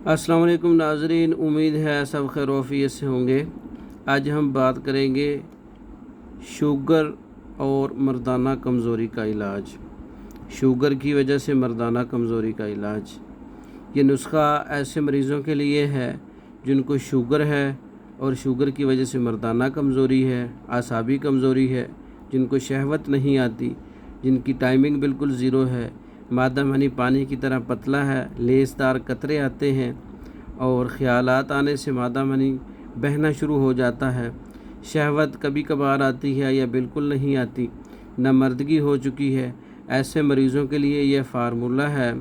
अस्सलाम वालेकुम नाज़रीन, उम्मीद है सब खैर वफ़ियत से होंगे। आज हम बात करेंगे शुगर और मर्दाना कमज़ोरी का इलाज। शुगर की वजह से मर्दाना कमज़ोरी का इलाज। ये नुस्खा ऐसे मरीज़ों के लिए है जिनको शुगर है और शुगर की वजह से मर्दाना कमज़ोरी है, आसाबी कमज़ोरी है, जिनको शहवत नहीं आती, जिनकी टाइमिंग बिल्कुल ज़ीरो है, मादा मनी पानी की तरह पतला है, लेसदार कतरे आते हैं और ख़यालात आने से मादा मनी बहना शुरू हो जाता है। शहवत कभी कभार आती है या बिल्कुल नहीं आती, नामर्दगी हो चुकी है। ऐसे मरीज़ों के लिए यह फार्मूला है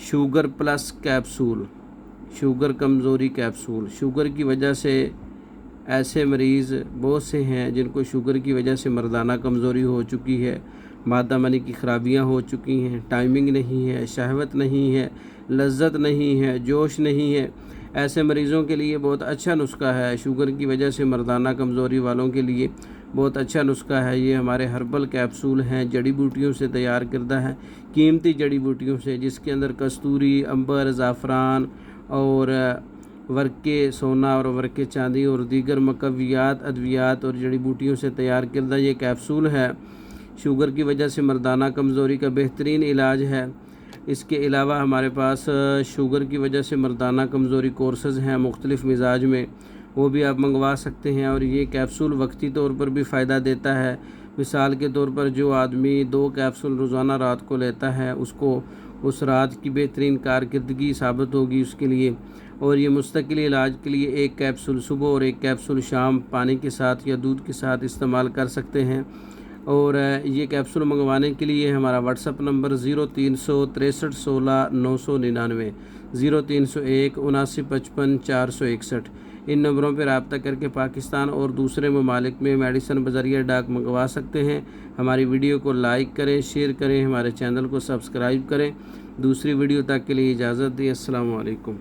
शुगर प्लस कैप्सूल, शुगर कमज़ोरी कैप्सूल। शुगर की वजह से ऐसे मरीज़ बहुत से हैं जिनको शुगर की वजह से मर्दाना कमज़ोरी हो चुकी है, मादा मनी की ख़राबियाँ हो चुकी हैं, टाइमिंग नहीं है, शहवत नहीं है, लज्जत नहीं है, जोश नहीं है। ऐसे मरीज़ों के लिए बहुत अच्छा नुस्खा है। शुगर की वजह से मर्दाना कमज़ोरी वालों के लिए बहुत अच्छा नुस्खा है। ये हमारे हर्बल कैप्सूल हैं, जड़ी बूटियों से तैयार करदा है, कीमती जड़ी बूटियों से, जिसके अंदर कस्तूरी, अंबर, ज़ाफ़रान और वर्के सोना और वर्के चांदी और दीगर मकवियात, अद्वियात और जड़ी बूटियों से तैयार करदा ये कैप्सूल है। शुगर की वजह से मर्दाना कमज़ोरी का बेहतरीन इलाज है। इसके अलावा हमारे पास शुगर की वजह से मर्दाना कमज़ोरी कोर्सेज़ हैं मुख्तलिफ़ मिजाज में, वो भी आप मंगवा सकते हैं। और ये कैप्सूल वक्ती तौर पर भी फ़ायदा देता है। मिसाल के तौर पर जो आदमी 2 कैप्सूल रोज़ाना रात को लेता है, उसको उस रात की बेहतरीन कारकर्दगी साबित होगी उसके लिए। और ये मुस्तकिल इलाज के लिए 1 कैप्सूल सुबह और 1 कैप्सूल शाम पानी के साथ या दूध के साथ इस्तेमाल कर सकते हैं। और ये कैप्सूल मंगवाने के लिए हमारा व्हाट्सअप नंबर 0363 16 999, 0301 7955 461। इन नंबरों पर रब्ता करके पाकिस्तान और दूसरे ममालिक में मेडिसन बज़रिया डाक मंगवा सकते हैं। हमारी वीडियो को लाइक करें, शेयर करें, हमारे चैनल को सब्सक्राइब करें। दूसरी वीडियो तक के लिए इजाज़त दी। अस्सलाम वालेकुम।